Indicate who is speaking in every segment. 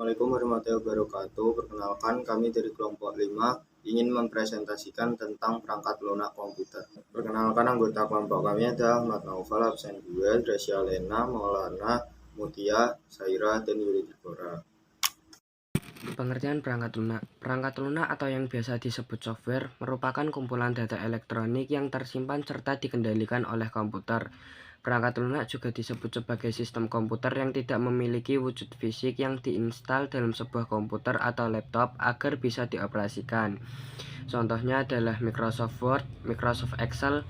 Speaker 1: Assalamualaikum warahmatullahi wabarakatuh. Perkenalkan, kami dari kelompok 5 ingin mempresentasikan tentang perangkat lunak komputer. Perkenalkan, anggota kelompok kami adalah Ahmad Naufal, absen 2, Gracia Lena, Maulana, Mutia, Saira, dan Yuri Dibora.
Speaker 2: Pengertian perangkat lunak. Perangkat lunak atau yang biasa disebut software merupakan kumpulan data elektronik yang tersimpan serta dikendalikan oleh komputer. Perangkat lunak juga disebut sebagai sistem komputer yang tidak memiliki wujud fisik yang diinstal dalam sebuah komputer atau laptop agar bisa dioperasikan. Contohnya adalah Microsoft Word, Microsoft Excel.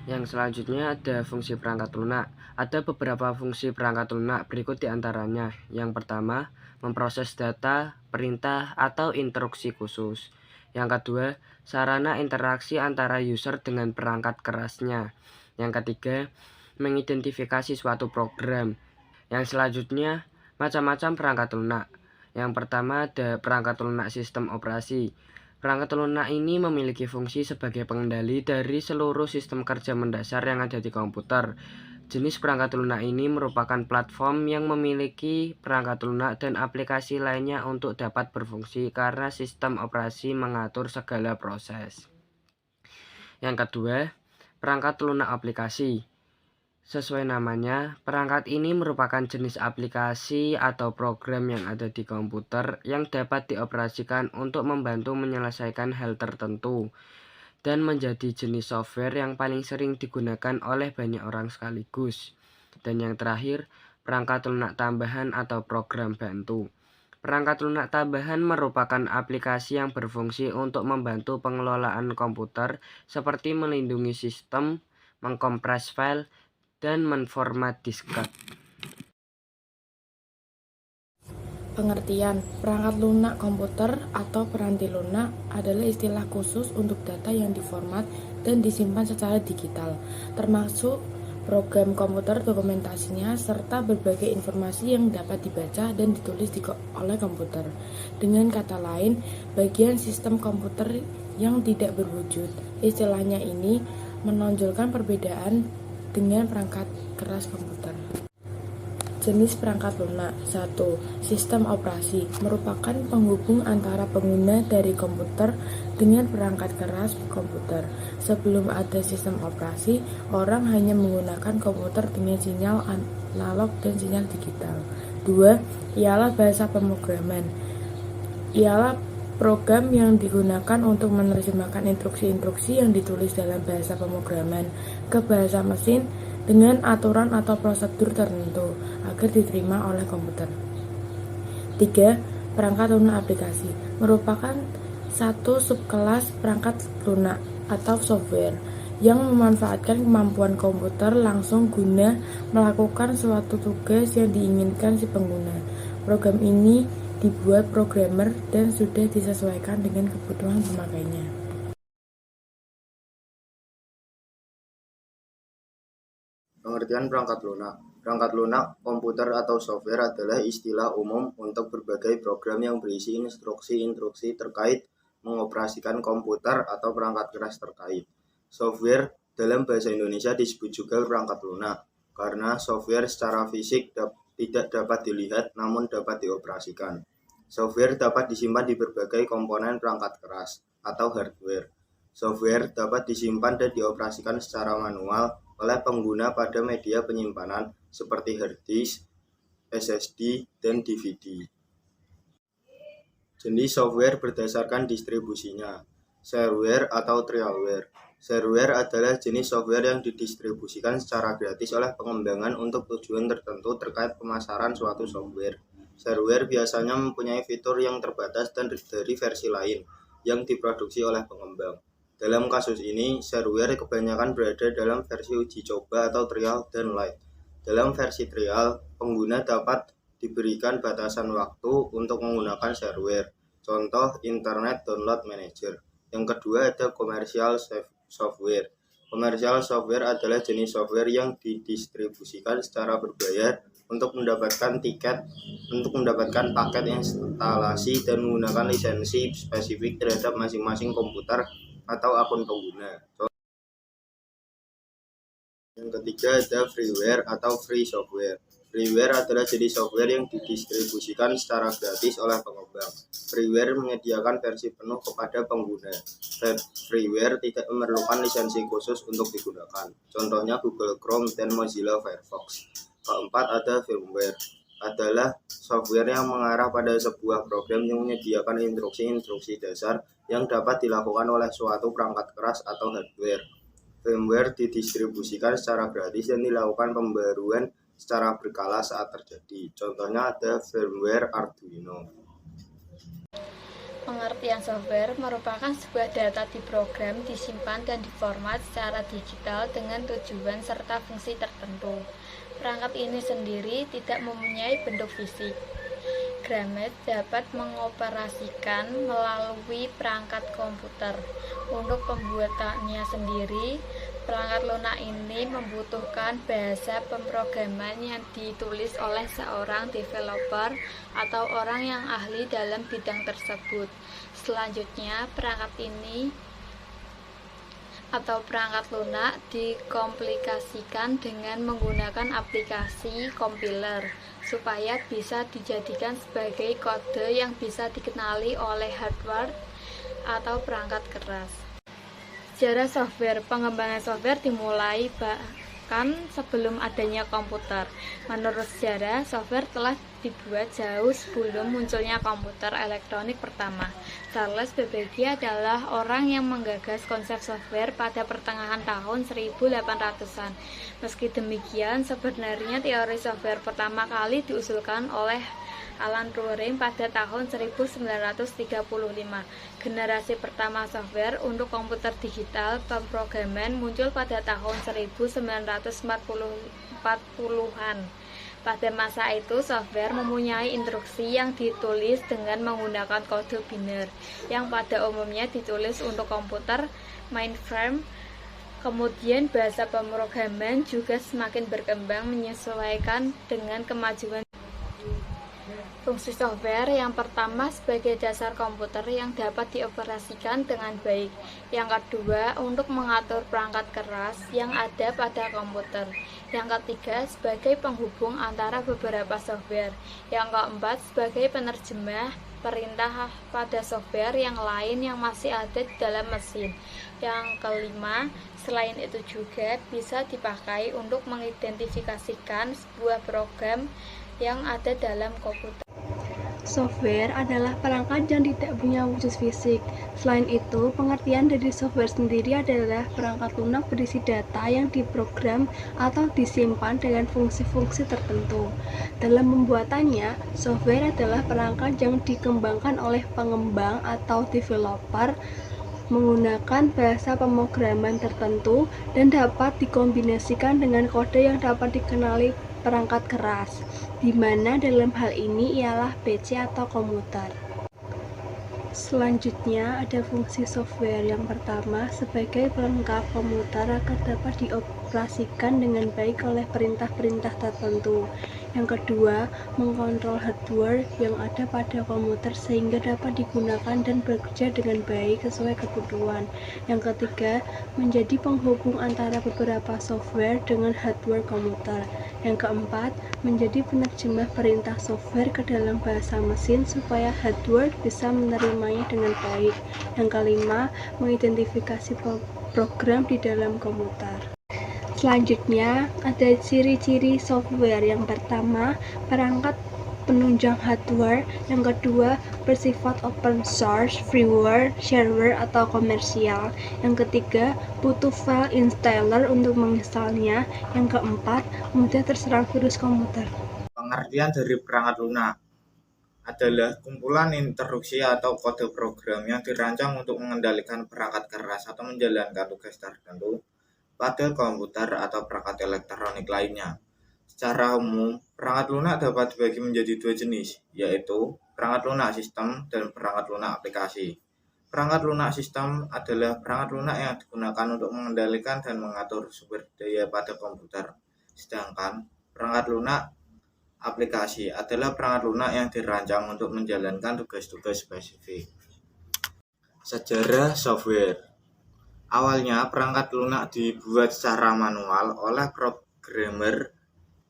Speaker 2: Yang selanjutnya ada fungsi perangkat lunak. Ada beberapa fungsi perangkat lunak berikut diantaranya. Yang pertama, memproses data, perintah, atau instruksi khusus. Yang kedua, sarana interaksi antara user dengan perangkat kerasnya. Yang ketiga, mengidentifikasi suatu program. Yang selanjutnya, macam-macam perangkat lunak. Yang pertama ada perangkat lunak sistem operasi. Perangkat lunak ini memiliki fungsi sebagai pengendali dari seluruh sistem kerja mendasar yang ada di komputer. Jenis perangkat lunak ini merupakan platform yang memiliki perangkat lunak dan aplikasi lainnya untuk dapat berfungsi karena sistem operasi mengatur segala proses. Yang kedua, perangkat lunak aplikasi. Sesuai namanya, perangkat ini merupakan jenis aplikasi atau program yang ada di komputer yang dapat dioperasikan untuk membantu menyelesaikan hal tertentu dan menjadi jenis software yang paling sering digunakan oleh banyak orang sekaligus. Dan yang terakhir, perangkat lunak tambahan atau program bantu. Perangkat lunak tambahan merupakan aplikasi yang berfungsi untuk membantu pengelolaan komputer seperti melindungi sistem, mengkompres file, dan menformat disket.
Speaker 3: Pengertian perangkat lunak komputer atau peranti lunak adalah istilah khusus untuk data yang diformat dan disimpan secara digital, termasuk program komputer, dokumentasinya, serta berbagai informasi yang dapat dibaca dan ditulis oleh komputer. Dengan kata lain, bagian sistem komputer yang tidak berwujud. Istilahnya ini menonjolkan perbedaan dengan perangkat keras komputer. Jenis perangkat lunak. 1. Sistem operasi merupakan penghubung antara pengguna dari komputer dengan perangkat keras komputer. Sebelum ada sistem operasi, orang hanya menggunakan komputer dengan sinyal analog dan sinyal digital. 2. Ialah bahasa pemrograman. Ialah program yang digunakan untuk menerjemahkan instruksi-instruksi yang ditulis dalam bahasa pemrograman ke bahasa mesin dengan aturan atau prosedur tertentu agar diterima oleh komputer. 3. Perangkat lunak aplikasi merupakan satu subkelas perangkat lunak atau software yang memanfaatkan kemampuan komputer langsung guna melakukan suatu tugas yang diinginkan si pengguna. Program ini dibuat programmer dan sudah disesuaikan dengan kebutuhan pemakainya.
Speaker 1: Pengertian perangkat lunak. Perangkat lunak komputer atau software adalah istilah umum untuk berbagai program yang berisi instruksi-instruksi terkait mengoperasikan komputer atau perangkat keras terkait. Software dalam bahasa Indonesia disebut juga perangkat lunak karena software secara fisik tidak dapat dilihat namun dapat dioperasikan. Software dapat disimpan di berbagai komponen perangkat keras atau hardware. Software dapat disimpan dan dioperasikan secara manual oleh pengguna pada media penyimpanan seperti hard disk, SSD, dan DVD. Jenis software berdasarkan distribusinya. Shareware atau trialware. Shareware adalah jenis software yang didistribusikan secara gratis oleh pengembangan untuk tujuan tertentu terkait pemasaran suatu software. Shareware biasanya mempunyai fitur yang terbatas dan dari versi lain yang diproduksi oleh pengembang. Dalam kasus ini, shareware kebanyakan berada dalam versi uji coba atau trial dan light. Dalam versi trial, pengguna dapat diberikan batasan waktu untuk menggunakan shareware. Contoh Internet Download Manager. Yang kedua ada commercial software. Commercial software adalah jenis software yang didistribusikan secara berbayar untuk mendapatkan paket instalasi dan menggunakan lisensi spesifik terhadap masing-masing komputer atau akun pengguna. Yang ketiga ada freeware atau free software. Freeware adalah jenis software yang didistribusikan secara gratis oleh pengembang. Freeware menyediakan versi penuh kepada pengguna. Freeware tidak memerlukan lisensi khusus untuk digunakan. Contohnya Google Chrome dan Mozilla Firefox. Keempat, ada firmware. Adalah software yang mengarah pada sebuah program yang menyediakan instruksi-instruksi dasar yang dapat dilakukan oleh suatu perangkat keras atau hardware. Firmware didistribusikan secara gratis dan dilakukan pembaruan secara berkala saat terjadi. Contohnya ada firmware Arduino.
Speaker 4: Pengertian software merupakan sebuah data diprogram, disimpan, dan diformat secara digital dengan tujuan serta fungsi tertentu. Perangkat ini sendiri tidak mempunyai bentuk fisik. Gramet dapat mengoperasikan melalui perangkat komputer. Untuk pembuatannya sendiri, perangkat lunak ini membutuhkan bahasa pemrograman yang ditulis oleh seorang developer atau orang yang ahli dalam bidang tersebut. Selanjutnya, perangkat ini atau perangkat lunak dikomplikasikan dengan menggunakan aplikasi compiler supaya bisa dijadikan sebagai kode yang bisa dikenali oleh hardware atau perangkat keras. Sejarah software. Pengembangan software dimulai bahkan sebelum adanya komputer. Menurut sejarah, software telah dibuat jauh sebelum munculnya komputer elektronik pertama. Charles Babbage adalah orang yang menggagas konsep software pada pertengahan tahun 1800-an. Meski demikian, sebenarnya teori software pertama kali diusulkan oleh Alan Turing pada tahun 1935. Generasi pertama software untuk komputer digital pemrograman muncul pada tahun 1940-an. Pada masa itu, software mempunyai instruksi yang ditulis dengan menggunakan kode biner, yang pada umumnya ditulis untuk komputer mainframe. Kemudian bahasa pemrograman juga semakin berkembang menyesuaikan dengan kemajuan. Fungsi software yang pertama sebagai dasar komputer yang dapat dioperasikan dengan baik. Yang kedua, untuk mengatur perangkat keras yang ada pada komputer. Yang ketiga, sebagai penghubung antara beberapa software. Yang keempat, sebagai penerjemah perintah pada software yang lain yang masih ada di dalam mesin. Yang kelima, selain itu juga bisa dipakai untuk mengidentifikasikan sebuah program yang ada dalam komputer.
Speaker 5: Software adalah perangkat yang tidak punya wujud fisik. Selain itu, pengertian dari software sendiri adalah perangkat lunak berisi data yang diprogram atau disimpan dengan fungsi-fungsi tertentu. Dalam pembuatannya, software adalah perangkat yang dikembangkan oleh pengembang atau developer menggunakan bahasa pemrograman tertentu dan dapat dikombinasikan dengan kode yang dapat dikenali perangkat keras, di mana dalam hal ini ialah PC atau komputer. Selanjutnya ada fungsi software. Yang pertama, sebagai pelengkap komputer agar dapat dioperasikan dengan baik oleh perintah-perintah tertentu. Yang kedua, mengkontrol hardware yang ada pada komputer sehingga dapat digunakan dan bekerja dengan baik sesuai kebutuhan. Yang ketiga, menjadi penghubung antara beberapa software dengan hardware komputer. Yang keempat, menjadi penerjemah perintah software ke dalam bahasa mesin supaya hardware bisa menerimanya dengan baik. Yang kelima, mengidentifikasi program di dalam komputer. Selanjutnya, ada ciri-ciri software. Yang pertama, perangkat penunjang hardware. Yang kedua, bersifat open source, freeware, shareware, atau komersial. Yang ketiga, butuh file installer untuk menginstalnya. Yang keempat, mudah terserang virus komputer.
Speaker 6: Pengertian dari perangkat lunak adalah kumpulan instruksi atau kode program yang dirancang untuk mengendalikan perangkat keras atau menjalankan tugas tertentu pada komputer atau perangkat elektronik lainnya. Secara umum, perangkat lunak dapat dibagi menjadi dua jenis, yaitu perangkat lunak sistem dan perangkat lunak aplikasi. Perangkat lunak sistem adalah perangkat lunak yang digunakan untuk mengendalikan dan mengatur sumber daya pada komputer. Sedangkan perangkat lunak aplikasi adalah perangkat lunak yang dirancang untuk menjalankan tugas-tugas spesifik.
Speaker 1: Sejarah software. Awalnya perangkat lunak dibuat secara manual oleh programmer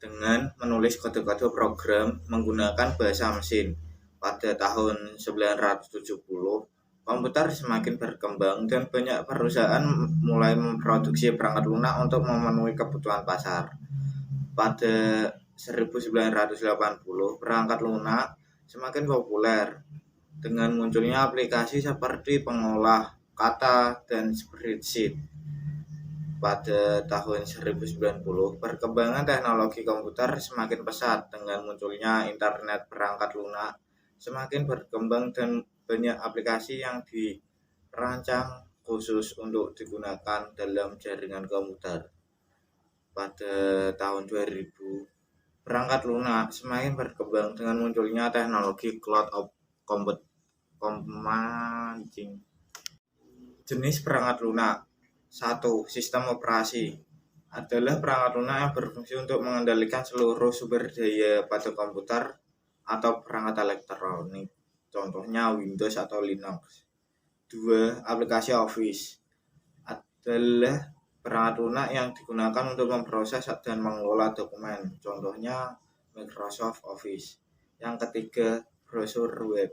Speaker 6: dengan menulis kode-kode program menggunakan bahasa mesin. Pada tahun 970, komputer semakin berkembang dan banyak perusahaan mulai memproduksi perangkat lunak untuk memenuhi kebutuhan pasar. Pada 1980, perangkat lunak semakin populer dengan munculnya aplikasi seperti pengolah kata dan spreadsheet. Pada tahun 1090, perkembangan teknologi komputer semakin pesat dengan munculnya internet perangkat lunak semakin berkembang dan banyak aplikasi yang dirancang khusus untuk digunakan dalam jaringan komputer. Pada tahun 2000, perangkat lunak semakin berkembang dengan munculnya teknologi cloud computing. Jenis perangkat lunak. 1. Sistem operasi adalah perangkat lunak yang berfungsi untuk mengendalikan seluruh sumber daya pada komputer atau perangkat elektronik. Contohnya Windows atau Linux. 2. Aplikasi Office adalah perangkat lunak yang digunakan untuk memproses dan mengelola dokumen. Contohnya Microsoft Office. Yang ketiga, browser web.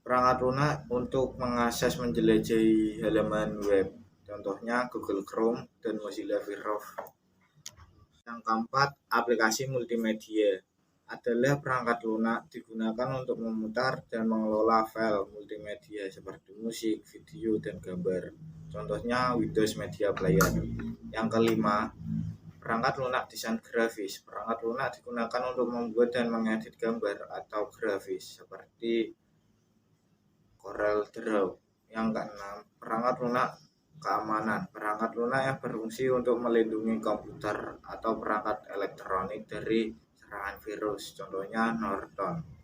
Speaker 6: Perangkat lunak untuk mengakses menjelajahi halaman web. Contohnya Google Chrome dan Mozilla Firefox. Yang keempat, aplikasi multimedia adalah perangkat lunak digunakan untuk memutar dan mengelola file multimedia seperti musik, video, dan gambar. Contohnya Windows Media Player. Yang kelima, perangkat lunak desain grafis. Perangkat lunak digunakan untuk membuat dan mengedit gambar atau grafis seperti Corel Draw. Yang keenam, perangkat lunak keamanan. Perangkat lunak yang berfungsi untuk melindungi komputer atau perangkat elektronik dari serangan virus. Contohnya Norton.